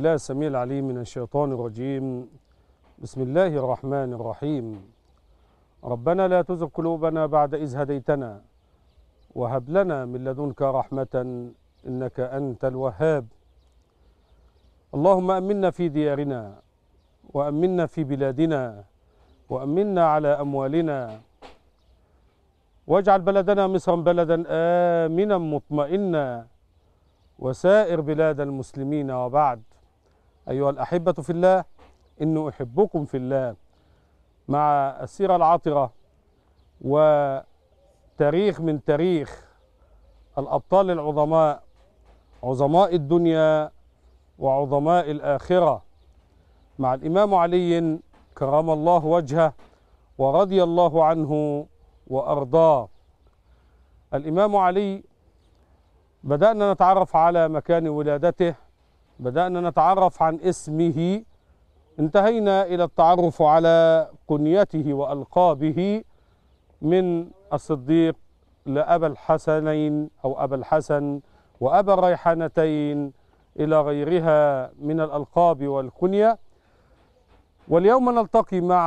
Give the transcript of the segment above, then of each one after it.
بالله السميع العليم من الشيطان الرجيم. بسم الله الرحمن الرحيم. ربنا لا تزغ قلوبنا بعد إذ هديتنا وهب لنا من لدنك رحمة إنك أنت الوهاب. اللهم أمنا في ديارنا وأمنا في بلادنا وأمنا على أموالنا واجعل بلدنا مصرا بلدا آمنا مطمئنا وسائر بلاد المسلمين. وبعد، أيها الأحبة في الله، إني أحبكم في الله. مع السيرة العطرة وتاريخ من تاريخ الأبطال العظماء، عظماء الدنيا وعظماء الآخرة، مع الإمام علي كرم الله وجهه ورضي الله عنه وأرضاه. الإمام علي بدأنا نتعرف على مكان ولادته، بدأنا نتعرف عن اسمه، انتهينا إلى التعرف على كنيته وألقابه من الصديق لأبا الحسنين أو أبا الحسن وأبا الريحانتين إلى غيرها من الألقاب والكنية. واليوم نلتقي مع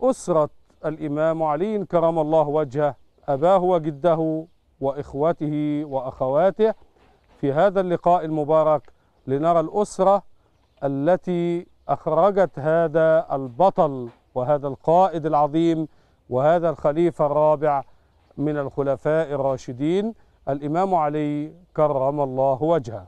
أسرة الإمام علي كرم الله وجهه، أباه وجده وإخوته وأخواته، في هذا اللقاء المبارك لنرى الأسرة التي أخرجت هذا البطل وهذا القائد العظيم وهذا الخليفة الرابع من الخلفاء الراشدين، الإمام علي كرم الله وجهه.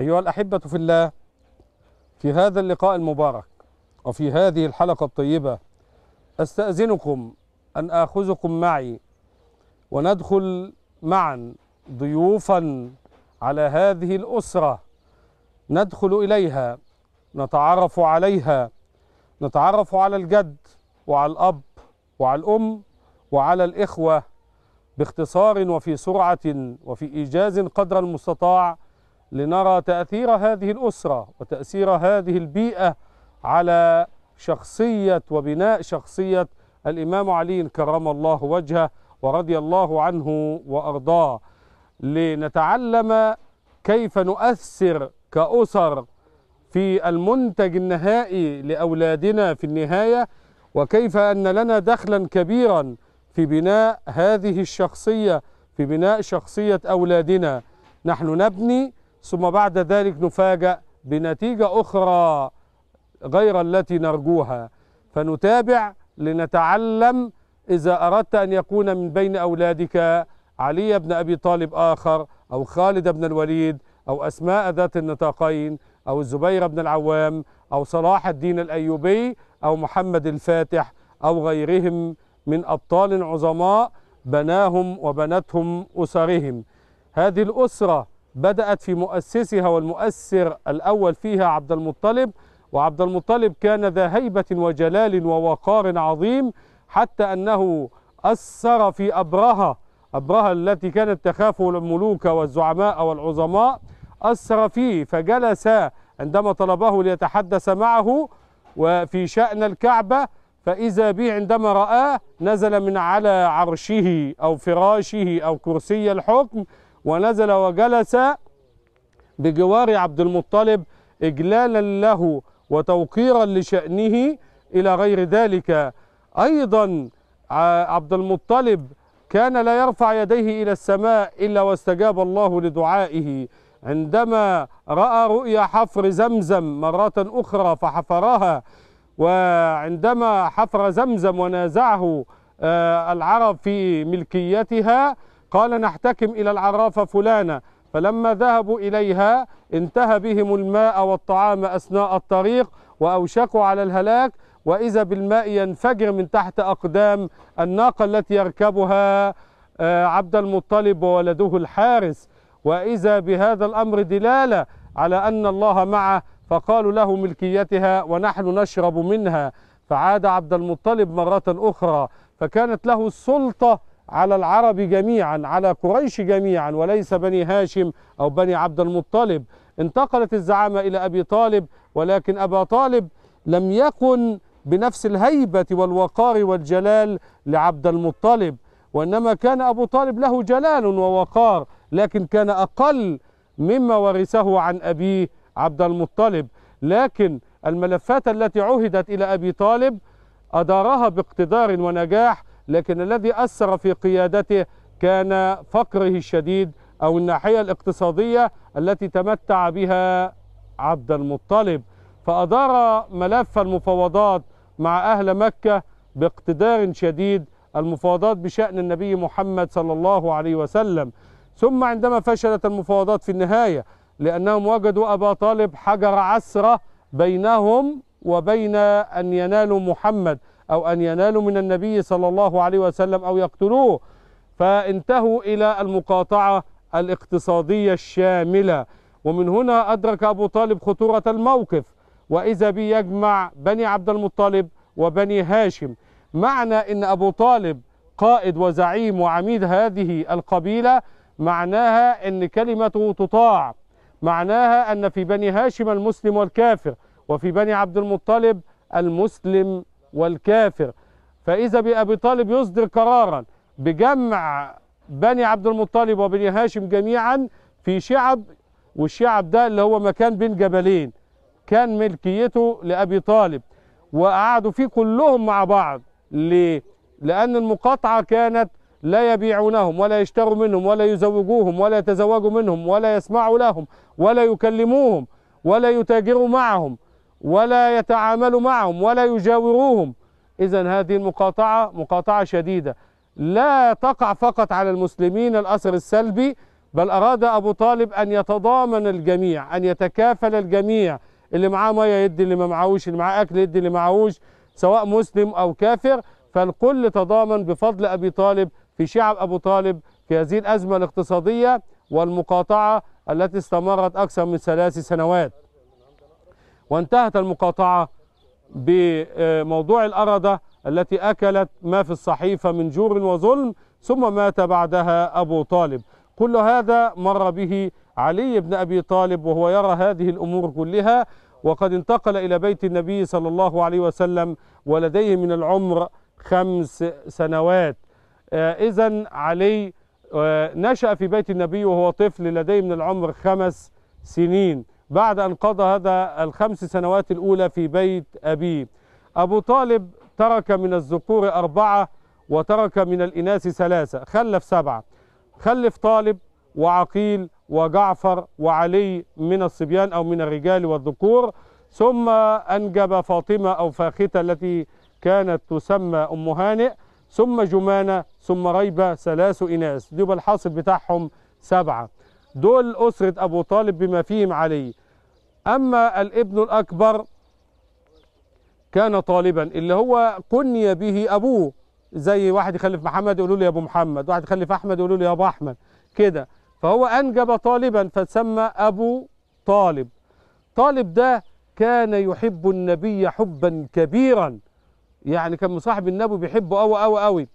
أيها الأحبة في الله، في هذا اللقاء المبارك وفي هذه الحلقة الطيبة أستأذنكم أن آخذكم معي وندخل معا ضيوفا على هذه الأسرة، ندخل إليها، نتعرف عليها، نتعرف على الجد وعلى الأب وعلى الأم وعلى الإخوة باختصار وفي سرعة وفي إيجاز قدر المستطاع، لنرى تأثير هذه الأسرة وتأثير هذه البيئة على شخصية وبناء شخصية الإمام علي كرم الله وجهه ورضي الله عنه وأرضاه، لنتعلم كيف نؤثر كأسر في المنتج النهائي لأولادنا في النهاية، وكيف أن لنا دخلا كبيرا في بناء هذه الشخصية، في بناء شخصية أولادنا. نحن نبني ثم بعد ذلك نفاجأ بنتيجة أخرى غير التي نرجوها، فنتابع لنتعلم. إذا أردت أن يكون من بين أولادك علي بن أبي طالب آخر، أو خالد بن الوليد، أو أسماء ذات النطاقين، أو الزبير بن العوام، أو صلاح الدين الأيوبي، أو محمد الفاتح، أو غيرهم من أبطال عظماء بناهم وبنتهم أسرهم. هذه الأسرة بدأت في مؤسسها، والمؤثر الأول فيها عبد المطلب، وعبد المطلب كان ذا هيبة وجلال ووقار عظيم، حتى أنه أثر في أبرهة التي كانت تخاف الملوك والزعماء والعظماء، أثر فيه فجلس عندما طلبه ليتحدث معه وفي شأن الكعبة، فإذا به عندما رآه نزل من على عرشه أو فراشه أو كرسي الحكم، ونزل وجلس بجوار عبد المطلب إجلالا له وتوقيرا لشأنه إلى غير ذلك. أيضا عبد المطلب كان لا يرفع يديه إلى السماء إلا واستجاب الله لدعائه. عندما رأى رؤيا حفر زمزم مرة أخرى فحفرها، وعندما حفر زمزم ونازعه العرب في ملكيتها قال نحتكم إلى العرافة فلانة، فلما ذهبوا إليها انتهى بهم الماء والطعام أثناء الطريق وأوشكوا على الهلاك، وإذا بالماء ينفجر من تحت أقدام الناقة التي يركبها عبد المطلب وولده الحارث، وإذا بهذا الأمر دلالة على أن الله معه، فقالوا له ملكيتها ونحن نشرب منها. فعاد عبد المطلب مرة أخرى، فكانت له السلطة على العرب جميعا، على قريش جميعا، وليس بني هاشم أو بني عبد المطلب. انتقلت الزعامة إلى أبي طالب، ولكن أبا طالب لم يكن بنفس الهيبة والوقار والجلال لعبد المطلب، وإنما كان أبو طالب له جلال ووقار، لكن كان أقل مما ورثه عن أبيه عبد المطلب. لكن الملفات التي عهدت إلى أبي طالب أدارها باقتدار ونجاح، لكن الذي أثر في قيادته كان فقره الشديد أو الناحية الاقتصادية التي تمتع بها عبد المطلب، فأدار ملف المفاوضات مع أهل مكة باقتدار شديد، المفاوضات بشأن النبي محمد صلى الله عليه وسلم. ثم عندما فشلت المفاوضات في النهاية لأنهم وجدوا أبا طالب حجر عثرة بينهم وبين أن ينالوا محمد أو أن ينالوا من النبي صلى الله عليه وسلم أو يقتلوه، فانتهوا إلى المقاطعة الاقتصادية الشاملة. ومن هنا أدرك أبو طالب خطورة الموقف، وإذا به يجمع بني عبد المطلب وبني هاشم. معنى أن أبو طالب قائد وزعيم وعميد هذه القبيلة معناها أن كلمته تطاع، معناها أن في بني هاشم المسلم والكافر، وفي بني عبد المطلب المسلم والكافر. فإذا بأبي طالب يصدر قرارا بجمع بني عبد المطلب وبني هاشم جميعا في شعب، والشعب ده اللي هو مكان بين جبلين كان ملكيته لأبي طالب، وقعدوا فيه كلهم مع بعض. ليه؟ لأن المقاطعة كانت لا يبيعونهم ولا يشتروا منهم ولا يزوجوهم ولا يتزوجوا منهم ولا يسمعوا لهم ولا يكلموهم ولا يتاجروا معهم ولا يتعاملوا معهم ولا يجاوروهم. إذن هذه المقاطعة مقاطعة شديدة لا تقع فقط على المسلمين الأثر السلبي، بل أراد أبو طالب أن يتضامن الجميع، أن يتكافل الجميع، اللي معاه مية يدي اللي ما معهوش، اللي معاه أكل يدي اللي معهوش، سواء مسلم أو كافر، فالكل تضامن بفضل أبي طالب في شعب أبو طالب في هذه الأزمة الاقتصادية والمقاطعة التي استمرت أكثر من 3 سنوات. وانتهت المقاطعة بموضوع الأردة التي أكلت ما في الصحيفة من جور وظلم، ثم مات بعدها أبو طالب. كل هذا مر به علي بن أبي طالب وهو يرى هذه الأمور كلها، وقد انتقل إلى بيت النبي صلى الله عليه وسلم ولديه من العمر 5 سنوات. إذن علي نشأ في بيت النبي وهو طفل لديه من العمر 5 سنين، بعد أن قضى هذا ال5 سنوات الأولى في بيت أبيه. أبو طالب ترك من الذكور 4 وترك من الإناث 3، خلف 7، خلف طالب وعقيل وجعفر وعلي من الصبيان أو من الرجال والذكور، ثم أنجب فاطمة أو فاختة التي كانت تسمى أم هانئ، ثم جمانة، ثم ريبة، 3 إناث، دول الحاصل بتاعهم 7. دول أسرة أبو طالب بما فيهم علي. أما الابن الأكبر كان طالبا، اللي هو كني به أبوه، زي واحد يخلف محمد يقولوا له يا أبو محمد، واحد يخلف أحمد يقولوا له يا أبو أحمد كده، فهو أنجب طالبا فتسمى أبو طالب. طالب ده كان يحب النبي حبا كبيرا، يعني كان مصاحب النبي بيحبه أوي أوي أوي،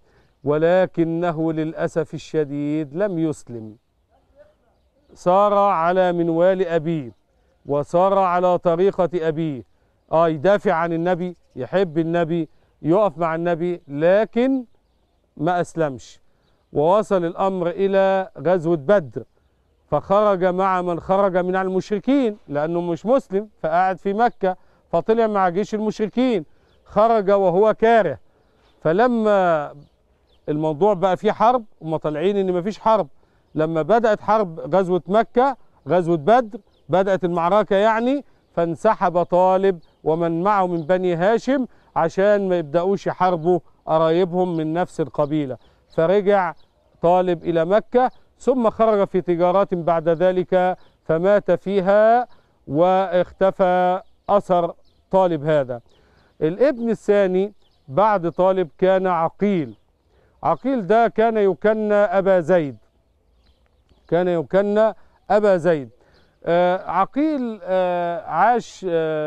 ولكنه للأسف الشديد لم يسلم، صار على منوال أبيه وصار على طريقة أبيه، يدافع عن النبي، يحب النبي، يقف مع النبي، لكن ما أسلمش. ووصل الأمر إلى غزوة بدر، فخرج مع من خرج من المشركين لأنه مش مسلم، فقعد في مكة، فطلع مع جيش المشركين، خرج وهو كاره. فلما الموضوع بقى فيه حرب، هم طالعين إن مفيش حرب، لما بدأت حرب غزوة مكة، غزوة بدر، بدأت المعركة يعني، فانسحب طالب ومن معه من بني هاشم عشان ما يبدأوش يحاربوا قرايبهم من نفس القبيلة. فرجع طالب إلى مكة، ثم خرج في تجارات بعد ذلك فمات فيها واختفى أثر طالب هذا. الابن الثاني بعد طالب كان عقيل. عقيل ده كان يكنى أبا زيد، كان يكنى أبا زيد. عقيل عاش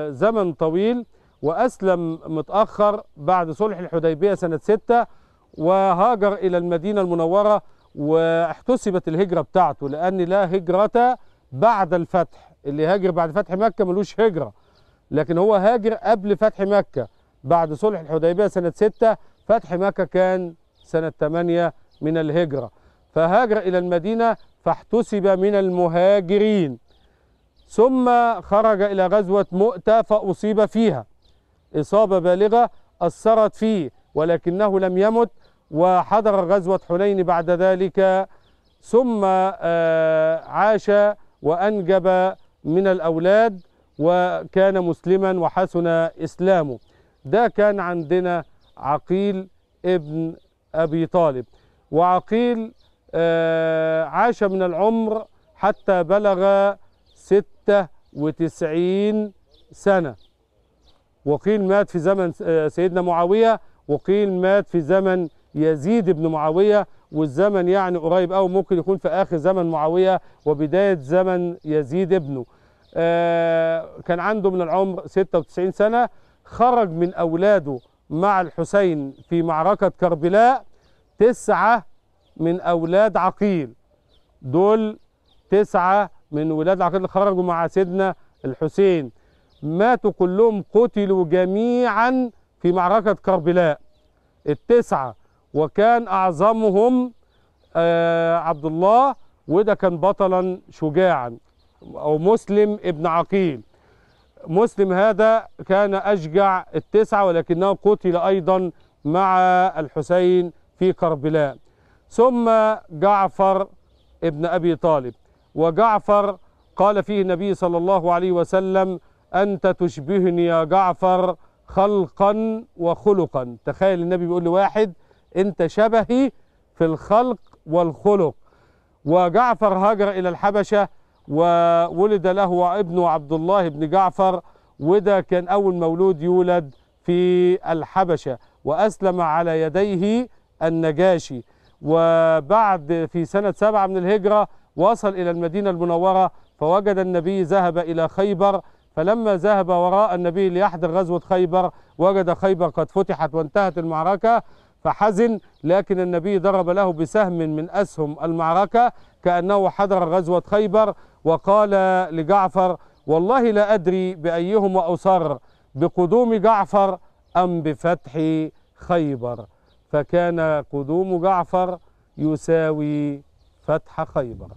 زمن طويل وأسلم متأخر بعد صلح الحديبية سنة 6، وهاجر إلى المدينة المنورة، واحتسبت الهجرة بتاعته لأن لا هجرة بعد الفتح. اللي هاجر بعد فتح مكة ملوش هجرة، لكن هو هاجر قبل فتح مكة بعد صلح الحديبية سنة 6، فتح مكة كان سنة 8 من الهجرة، فهاجر إلى المدينة فاحتسب من المهاجرين. ثم خرج إلى غزوة مؤتة فأصيب فيها إصابة بالغة أثرت فيه، ولكنه لم يمت، وحضر غزوة حنين بعد ذلك. ثم عاش وأنجب من الأولاد وكان مسلما وحسن إسلامه. ده كان عندنا عقيل ابن أبي طالب. وعقيل عاش من العمر حتى بلغ 96 سنة، وقيل مات في زمن سيدنا معاوية، وقيل مات في زمن يزيد بن معاوية، والزمن يعني قريب أو ممكن يكون في آخر زمن معاوية وبداية زمن يزيد ابنه. كان عنده من العمر 96 سنة. خرج من أولاده مع الحسين في معركة كربلاء 9 من أولاد عقيل. دول 9 من ولاد عقيل اللي خرجوا مع سيدنا الحسين، ماتوا كلهم، قتلوا جميعا في معركة كربلاء ال9، وكان أعظمهم عبد الله، وده كان بطلا شجاعا، أو مسلم ابن عقيل. مسلم هذا كان أشجع ال9، ولكنه قتل أيضا مع الحسين في كربلاء. ثم جعفر ابن أبي طالب. وجعفر قال فيه النبي صلى الله عليه وسلم: أنت تشبهني يا جعفر خلقا وخلقا. تخيل النبي بيقول لواحد: أنت شبهي في الخلق والخلق. وجعفر هاجر إلى الحبشة، وولد له ابنه عبد الله بن جعفر، وده كان أول مولود يولد في الحبشة، وأسلم على يديه النجاشي. وبعد في سنة 7 من الهجرة وصل إلى المدينة المنورة، فوجد النبي ذهب إلى خيبر، فلما ذهب وراء النبي ليحضر غزوة خيبر وجد خيبر قد فتحت وانتهت المعركة، فحزن، لكن النبي ضرب له بسهم من أسهم المعركة كأنه حضر غزوة خيبر، وقال لجعفر: والله لا أدري بأيهما أصر، بقدوم جعفر أم بفتح خيبر. فكان قدوم جعفر يساوي فتح خيبر.